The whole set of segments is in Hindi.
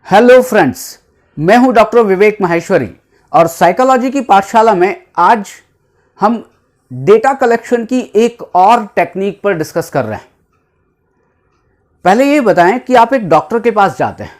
हेलो फ्रेंड्स, मैं हूं डॉक्टर विवेक माहेश्वरी और साइकोलॉजी की पाठशाला में आज हम डेटा कलेक्शन की एक और टेक्निक पर डिस्कस कर रहे हैं। पहले ये बताएं कि आप एक डॉक्टर के पास जाते हैं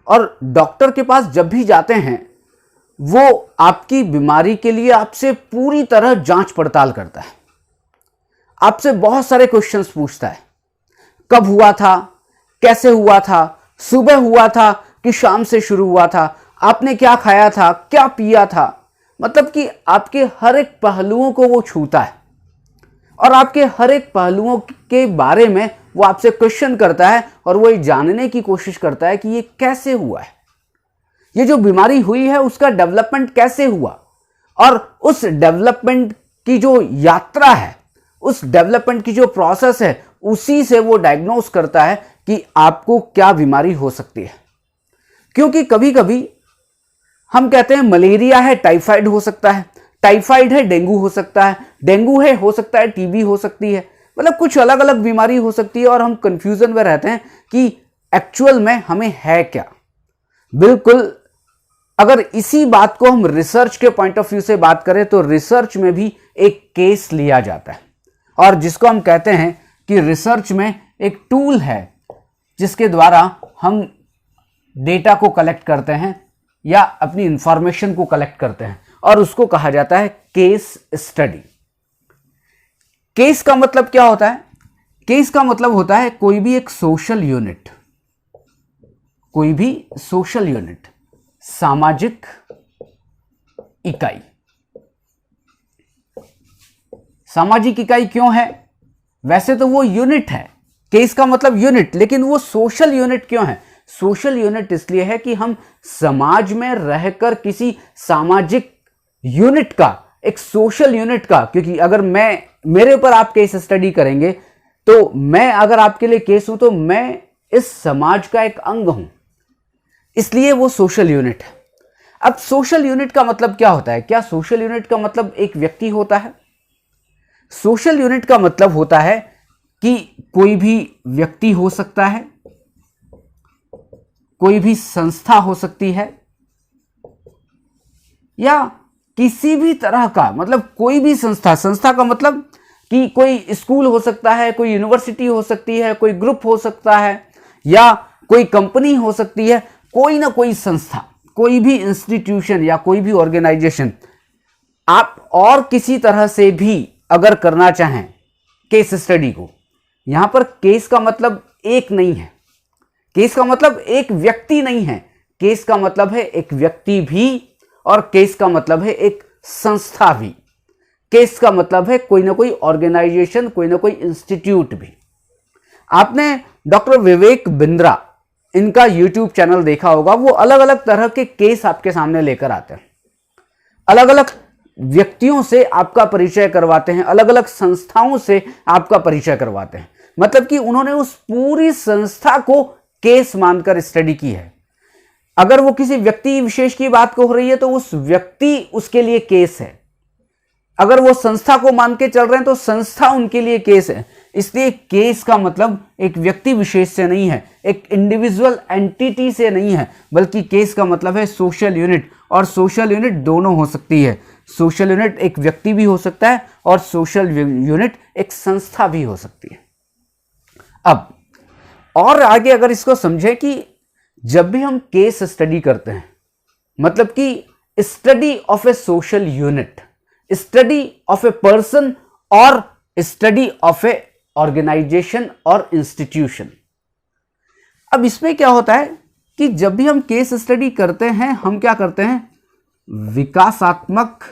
और डॉक्टर के पास जब भी जाते हैं वो आपकी बीमारी के लिए आपसे पूरी तरह जांच पड़ताल करता है, आपसे बहुत सारे क्वेश्चंस पूछता है। कब हुआ था, कैसे हुआ था, सुबह हुआ था कि शाम से शुरू हुआ था, आपने क्या खाया था, क्या पिया था, मतलब कि आपके हर एक पहलुओं को वो छूता है और आपके हर एक पहलुओं के बारे में वो आपसे क्वेश्चन करता है और वो ये जानने की कोशिश करता है कि ये कैसे हुआ है, ये जो बीमारी हुई है उसका डेवलपमेंट कैसे हुआ और उस डेवलपमेंट की जो यात्रा है, उस डेवलपमेंट की जो प्रोसेस है, उसी से वो डायग्नोस करता है कि आपको क्या बीमारी हो सकती है। क्योंकि कभी कभी हम कहते हैं मलेरिया है, टाइफाइड हो सकता है, टाइफाइड है, डेंगू हो सकता है, डेंगू है, हो सकता है टीबी हो सकती है, मतलब कुछ अलग अलग बीमारी हो सकती है और हम कंफ्यूजन में रहते हैं कि एक्चुअल में हमें है क्या। बिल्कुल, अगर इसी बात को हम रिसर्च के पॉइंट ऑफ व्यू से बात करें तो रिसर्च में भी एक केस लिया जाता है और जिसको हम कहते हैं कि रिसर्च में एक टूल है जिसके द्वारा हम डेटा को कलेक्ट करते हैं या अपनी इंफॉर्मेशन को कलेक्ट करते हैं और उसको कहा जाता है केस स्टडी। केस का मतलब क्या होता है? केस का मतलब होता है कोई भी एक सोशल यूनिट, कोई भी सोशल यूनिट, सामाजिक इकाई। सामाजिक इकाई क्यों है? वैसे तो वो यूनिट है, केस का मतलब यूनिट, लेकिन वो सोशल यूनिट क्यों है? सोशल यूनिट इसलिए है कि हम समाज में रहकर किसी सामाजिक यूनिट का, एक सोशल यूनिट का, क्योंकि अगर मेरे ऊपर आप केस स्टडी करेंगे तो मैं अगर आपके लिए केस हूं तो मैं इस समाज का एक अंग हूं, इसलिए वो सोशल यूनिट है। अब सोशल यूनिट का मतलब क्या होता है? क्या सोशल यूनिट का मतलब एक व्यक्ति होता है? सोशल यूनिट का मतलब होता है कि कोई भी व्यक्ति हो सकता है, कोई भी संस्था हो सकती है, या किसी भी तरह का, मतलब कोई भी संस्था का मतलब कि कोई स्कूल हो सकता है, कोई यूनिवर्सिटी हो सकती है, कोई ग्रुप हो सकता है, या कोई कंपनी हो सकती है, कोई ना कोई संस्था, कोई भी इंस्टीट्यूशन या कोई भी ऑर्गेनाइजेशन। आप और किसी तरह से भी अगर करना चाहें केस स्टडी को, यहां पर केस का मतलब एक नहीं है, केस का मतलब एक व्यक्ति नहीं है, केस का मतलब है एक व्यक्ति भी और केस का मतलब है एक संस्था भी, केस का मतलब है कोई ना कोई ऑर्गेनाइजेशन, कोई ना कोई इंस्टीट्यूट भी। आपने डॉक्टर विवेक बिंद्रा, इनका यूट्यूब चैनल देखा होगा, वो अलग अलग तरह के केस आपके सामने लेकर आते हैं, अलग अलग व्यक्तियों से आपका परिचय करवाते हैं, अलग अलग संस्थाओं से आपका परिचय करवाते हैं, मतलब कि उन्होंने उस पूरी संस्था को केस मानकर स्टडी की है। अगर वो किसी व्यक्ति विशेष की बात को हो रही है तो उस व्यक्ति उसके लिए केस है, अगर वो संस्था को मान के चल रहे हैं तो संस्था उनके लिए केस है। इसलिए केस का मतलब एक व्यक्ति विशेष से नहीं है, एक इंडिविजुअल एंटिटी से नहीं है, बल्कि केस का मतलब है सोशल यूनिट, और सोशल यूनिट दोनों हो सकती है। सोशल यूनिट एक व्यक्ति भी हो सकता है और सोशल यूनिट एक संस्था भी हो सकती है। अब और आगे अगर इसको समझें कि जब भी हम केस स्टडी करते हैं, मतलब कि study of A social unit, study of a person और स्टडी ऑफ ए ऑर्गेनाइजेशन और इंस्टीट्यूशन। अब इसमें क्या होता है कि जब भी हम केस स्टडी करते हैं, हम क्या करते हैं? विकासात्मक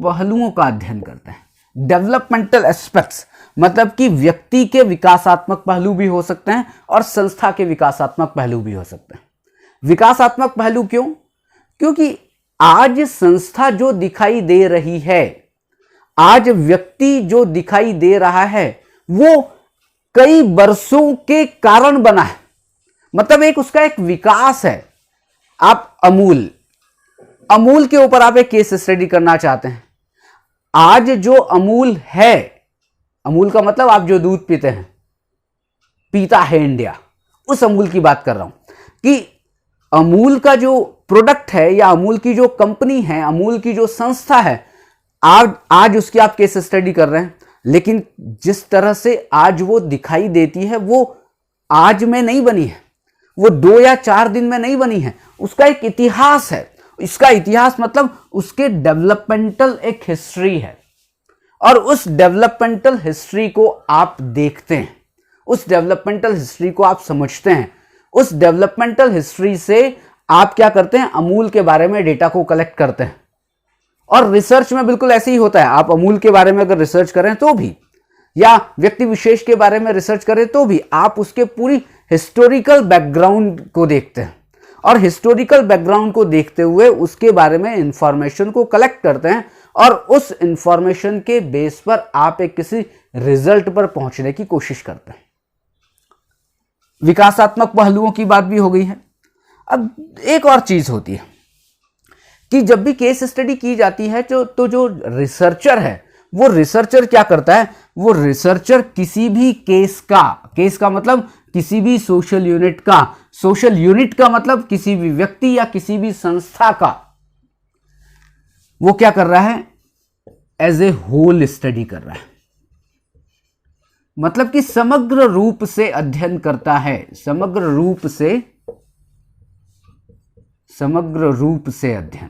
पहलुओं का अध्ययन करते हैं। डेवलपमेंटल एस्पेक्ट्स, मतलब कि व्यक्ति के विकासात्मक पहलू भी हो सकते हैं और संस्था के विकासात्मक पहलू भी हो सकते हैं। विकासात्मक पहलू क्यों? क्योंकि आज संस्था जो दिखाई दे रही है, आज व्यक्ति जो दिखाई दे रहा है, वो कई वर्षों के कारण बना है, मतलब एक उसका एक विकास है। आप अमूल के ऊपर आप एक केस स्टडी करना चाहते हैं। आज जो अमूल है अमूल का मतलब आप जो दूध पीते हैं, पीता है इंडिया, उस अमूल की बात कर रहा हूं कि अमूल का जो प्रोडक्ट है या अमूल की जो कंपनी है, अमूल की जो संस्था है, आज उसकी आप केस स्टडी कर रहे हैं, लेकिन जिस तरह से आज वो दिखाई देती है वो आज में नहीं बनी है, वो 2 या 4 दिन में नहीं बनी है, उसका एक इतिहास है। इसका इतिहास मतलब उसके डेवलपमेंटल एक हिस्ट्री है, और उस डेवलपमेंटल हिस्ट्री को आप देखते हैं, उस डेवलपमेंटल हिस्ट्री को आप समझते हैं, उस डेवलपमेंटल हिस्ट्री से आप क्या करते हैं, अमूल के बारे में डेटा को कलेक्ट करते हैं। और रिसर्च में बिल्कुल ऐसे ही होता है, आप अमूल के बारे में अगर रिसर्च करें तो भी, या व्यक्ति विशेष के बारे में रिसर्च करें तो भी, आप उसके पूरी हिस्टोरिकल बैकग्राउंड को देखते हैं, और हिस्टोरिकल बैकग्राउंड को देखते हुए उसके बारे में इंफॉर्मेशन को कलेक्ट करते हैं, और उस इंफॉर्मेशन के बेस पर आप एक किसी रिजल्ट पर पहुंचने की कोशिश करते हैं। विकासात्मक पहलुओं की बात भी हो गई है। अब एक और चीज होती है कि जब भी केस स्टडी की जाती है तो जो रिसर्चर है, वो रिसर्चर क्या करता है, वो रिसर्चर किसी भी केस का मतलब किसी भी सोशल यूनिट का मतलब किसी भी व्यक्ति या किसी भी संस्था का, वो क्या कर रहा है, एज ए होल स्टडी कर रहा है। मतलब कि समग्र रूप से अध्ययन करता है, समग्र रूप से अध्ययन।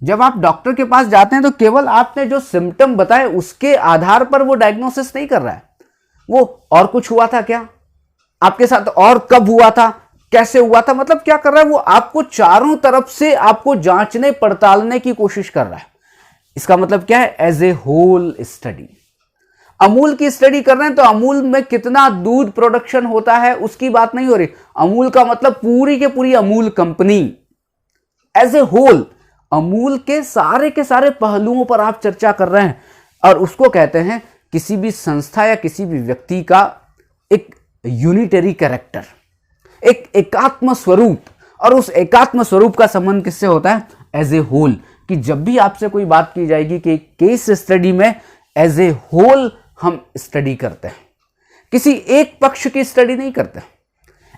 जब आप डॉक्टर के पास जाते हैं तो केवल आपने जो सिम्टम बताए उसके आधार पर वो डायग्नोसिस नहीं कर रहा है, वो और कुछ हुआ था क्या, आपके साथ और कब हुआ था, कैसे हुआ था, मतलब क्या कर रहा है, वो आपको चारों तरफ से आपको जांचने पड़तालने की कोशिश कर रहा है। इसका मतलब क्या है, as a whole study. Amul की स्टडी कर रहे हैं तो अमूल में कितना दूध प्रोडक्शन होता है उसकी बात नहीं हो रही, अमूल का मतलब पूरी के पूरी Amul company as a whole, Amul के सारे पहलुओं पर आप चर्चा कर रहे हैं, और उसको कहते हैं किसी भी संस्था या किसी भी व्यक्ति का एक यूनिटरी कैरेक्टर, एक एकात्म स्वरूप। और उस एकात्म स्वरूप का संबंध किससे होता है, एज ए होल, कि जब भी आपसे कोई बात की जाएगी कि केस स्टडी में एज ए होल हम स्टडी करते हैं, किसी एक पक्ष की स्टडी नहीं करते,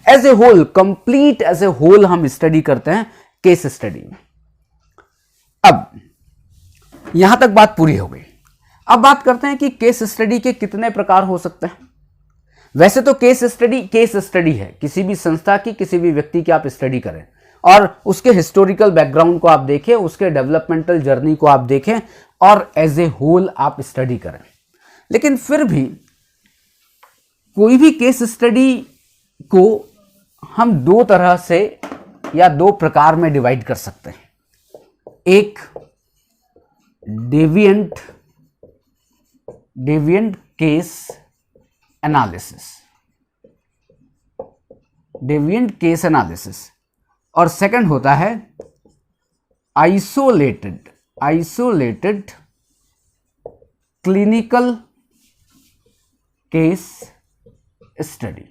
as a whole, complete as a whole हम स्टडी करते हैं केस स्टडी में। अब यहां तक बात पूरी हो गई। अब बात करते हैं कि केस स्टडी के कितने प्रकार हो सकते हैं। वैसे तो केस स्टडी है, किसी भी संस्था की, किसी भी व्यक्ति की आप स्टडी करें और उसके हिस्टोरिकल बैकग्राउंड को आप देखें, उसके डेवलपमेंटल जर्नी को आप देखें और एज ए होल आप स्टडी करें। लेकिन फिर भी कोई भी केस स्टडी को हम 2 तरह से या 2 प्रकार में डिवाइड कर सकते हैं। एक डेविएंट केस एनालिसिस, और सेकंड होता है आइसोलेटेड क्लिनिकल केस स्टडी।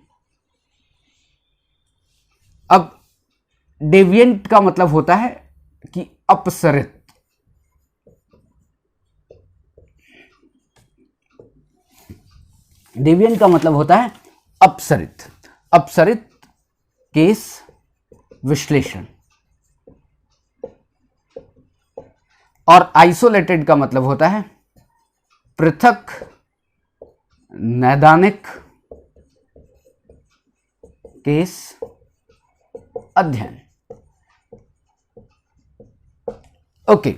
अब डेविएंट का मतलब होता है कि अपसरित, डेविएंट का मतलब होता है अपसरित केस विश्लेषण, और आइसोलेटेड का मतलब होता है पृथक नैदानिक केस अध्ययन। ओके,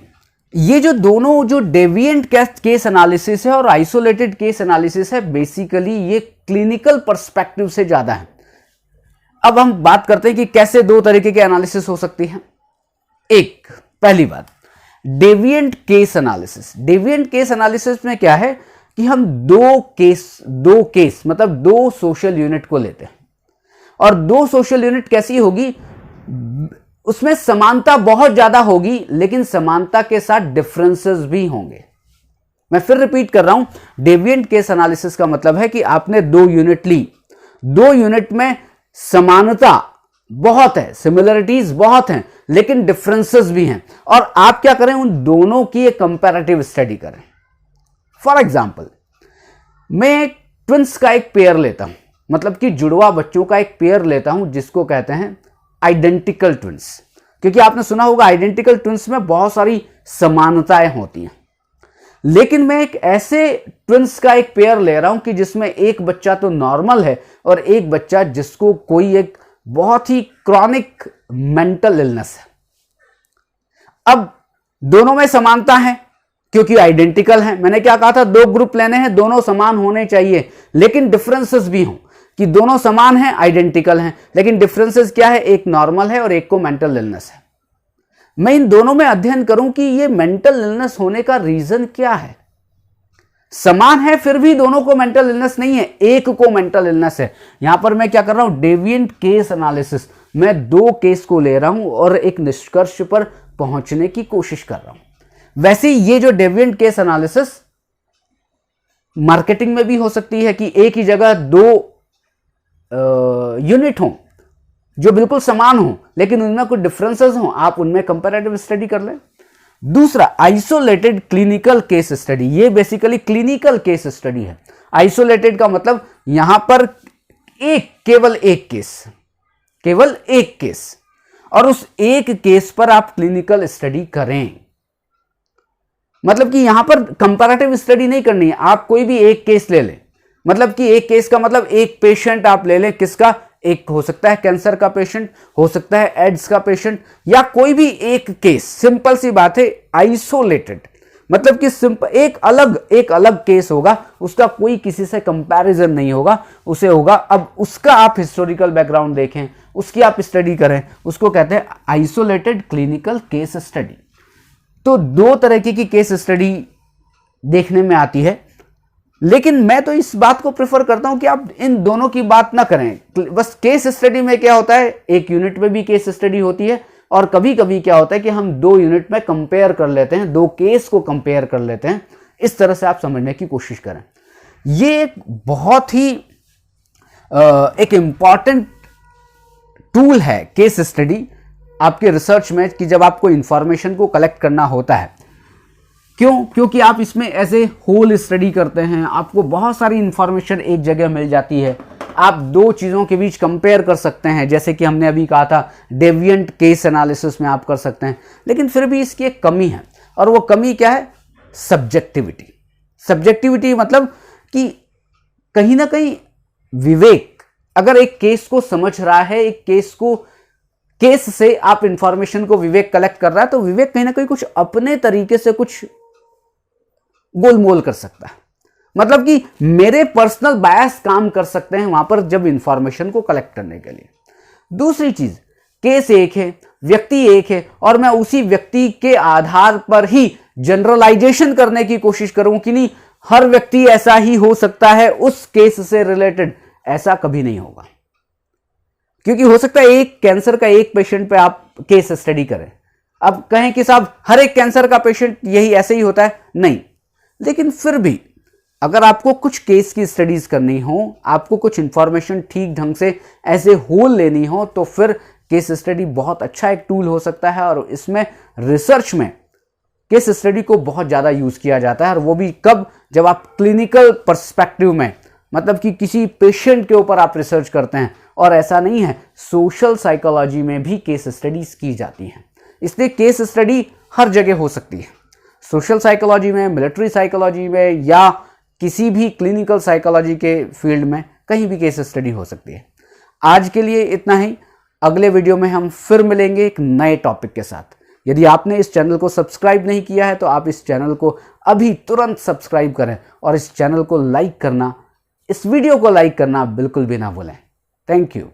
ये जो दोनों, जो डेविएंट केस एनालिसिस है और आइसोलेटेड केस एनालिसिस है, बेसिकली ये क्लिनिकल पर्सपेक्टिव से ज्यादा है। अब हम बात करते हैं कि कैसे 2 तरीके के एनालिसिस हो सकती है। एक, पहली बात, डेविएंट केस एनालिसिस में क्या है कि हम 2 केस मतलब 2 सोशल यूनिट को लेते हैं, और 2 सोशल यूनिट कैसी होगी, उसमें समानता बहुत ज्यादा होगी लेकिन समानता के साथ डिफरेंसेस भी होंगे। मैं फिर रिपीट कर रहा हूं, डेविएंट केस एनालिसिस का मतलब है कि आपने 2 यूनिट ली, 2 यूनिट में समानता बहुत है, सिमिलरिटीज बहुत हैं, लेकिन डिफरेंसेस भी हैं, और आप क्या करें, उन दोनों की एक कंपैरेटिव स्टडी करें, फॉर एग्जाम्पल, मैं ट्विंस का एक पेयर लेता हूं, मतलब कि जुड़वा बच्चों का एक पेयर लेता हूं जिसको कहते हैं आइडेंटिकल ट्विंस, क्योंकि आपने सुना होगा आइडेंटिकल ट्विंस में बहुत सारी समानताएं होती हैं। लेकिन मैं एक ऐसे ट्विंस का एक पेयर ले रहा हूं कि जिसमें एक बच्चा तो नॉर्मल है और एक बच्चा जिसको कोई एक बहुत ही क्रॉनिक मेंटल इलनेस है। अब दोनों में समानता है क्योंकि आइडेंटिकल है। मैंने क्या कहा था, दो ग्रुप लेने हैं, दोनों समान होने चाहिए, लेकिन डिफरेंसेस भी हों कि दोनों समान हैं, आइडेंटिकल हैं, लेकिन डिफरेंसेस क्या है, एक नॉर्मल है और एक को मेंटल इलनेस है। मैं इन दोनों में अध्ययन करूं कि ये मेंटल इलनेस होने का रीजन क्या है। समान है फिर भी दोनों को मेंटल इलनेस नहीं है, एक को मेंटल इलनेस है। यहां पर मैं क्या कर रहा हूं, डेविएंट केस एनालिसिस, मैं दो केस को ले रहा हूं और एक निष्कर्ष पर पहुंचने की कोशिश कर रहा हूं। वैसे ये जो डेविएंट केस एनालिसिस मार्केटिंग में भी हो सकती है कि एक ही जगह दो यूनिट हों जो बिल्कुल समान हो लेकिन उनमें कुछ डिफरेंसेस हो, आप उनमें कंपैरेटिव स्टडी कर लें। दूसरा, आइसोलेटेड क्लिनिकल केस स्टडी, ये बेसिकली क्लिनिकल केस स्टडी है। आइसोलेटेड का मतलब यहां पर केवल एक केस और उस एक केस पर आप क्लिनिकल स्टडी करें। मतलब कि यहां पर कंपैरेटिव स्टडी नहीं करनी है, आप कोई भी एक केस ले लें। मतलब कि एक केस का मतलब एक पेशेंट आप ले लें, किसका, एक हो सकता है कैंसर का पेशेंट, हो सकता है एड्स का पेशेंट, या कोई भी एक केस। सिंपल सी बात है, आइसोलेटेड मतलब कि सिंपल एक अलग केस होगा, उसका कोई किसी से कंपैरिजन नहीं होगा, उसे होगा अब उसका आप हिस्टोरिकल बैकग्राउंड देखें, उसकी आप स्टडी करें, उसको कहते हैं आइसोलेटेड क्लिनिकल केस स्टडी। तो दो तरीके की केस स्टडी देखने में आती है, लेकिन मैं तो इस बात को प्रेफर करता हूं कि आप इन दोनों की बात ना करें। बस केस स्टडी में क्या होता है, एक यूनिट में भी केस स्टडी होती है और कभी कभी क्या होता है कि हम दो यूनिट में कंपेयर कर लेते हैं, दो केस को कंपेयर कर लेते हैं। इस तरह से आप समझने की कोशिश करें। ये एक बहुत ही एक इंपॉर्टेंट टूल है केस स्टडी आपके रिसर्च में, कि जब आपको इंफॉर्मेशन को कलेक्ट करना होता है। क्योंकि आप इसमें ऐसे होल स्टडी करते हैं, आपको बहुत सारी इंफॉर्मेशन एक जगह मिल जाती है, आप दो चीज़ों के बीच कंपेयर कर सकते हैं, जैसे कि हमने अभी कहा था डेविएंट केस एनालिसिस में आप कर सकते हैं। लेकिन फिर भी इसकी एक कमी है, और वो कमी क्या है, सब्जेक्टिविटी मतलब कि कहीं ना कहीं विवेक, अगर एक केस को समझ रहा है, एक केस से आप इंफॉर्मेशन को विवेक कलेक्ट कर रहा है, तो विवेक कहीं ना कहीं कुछ अपने तरीके से कुछ गोलमोल कर सकता है। मतलब कि मेरे पर्सनल बायस काम कर सकते हैं वहां पर जब इंफॉर्मेशन को कलेक्ट करने के लिए। दूसरी चीज, केस एक है, व्यक्ति एक है, और मैं उसी व्यक्ति के आधार पर ही जनरलाइजेशन करने की कोशिश करूं कि नहीं हर व्यक्ति ऐसा ही हो सकता है उस केस से रिलेटेड, ऐसा कभी नहीं होगा। क्योंकि हो सकता है एक कैंसर का एक पेशेंट पे आप केस स्टडी करें, अब कहें कि साहब हर एक कैंसर का पेशेंट यही ऐसे ही होता है, नहीं। लेकिन फिर भी अगर आपको कुछ केस की स्टडीज करनी हो, आपको कुछ इंफॉर्मेशन ठीक ढंग से ऐसे होल लेनी हो, तो फिर केस स्टडी बहुत अच्छा एक टूल हो सकता है। और इसमें रिसर्च में केस स्टडी को बहुत ज़्यादा यूज़ किया जाता है, और वो भी कब, जब आप क्लिनिकल पर्सपेक्टिव में, मतलब कि किसी पेशेंट के ऊपर आप रिसर्च करते हैं। और ऐसा नहीं है, सोशल साइकोलॉजी में भी केस स्टडीज की जाती हैं, इसलिए केस स्टडी हर जगह हो सकती है। सोशल साइकोलॉजी में, मिलिट्री साइकोलॉजी में, या किसी भी क्लिनिकल साइकोलॉजी के फील्ड में कहीं भी केस स्टडी हो सकती है। आज के लिए इतना ही, अगले वीडियो में हम फिर मिलेंगे एक नए टॉपिक के साथ। यदि आपने इस चैनल को सब्सक्राइब नहीं किया है तो आप इस चैनल को अभी तुरंत सब्सक्राइब करें, और इस चैनल को लाइक करना, इस वीडियो को लाइक करना बिल्कुल भी ना भूलें। Thank you.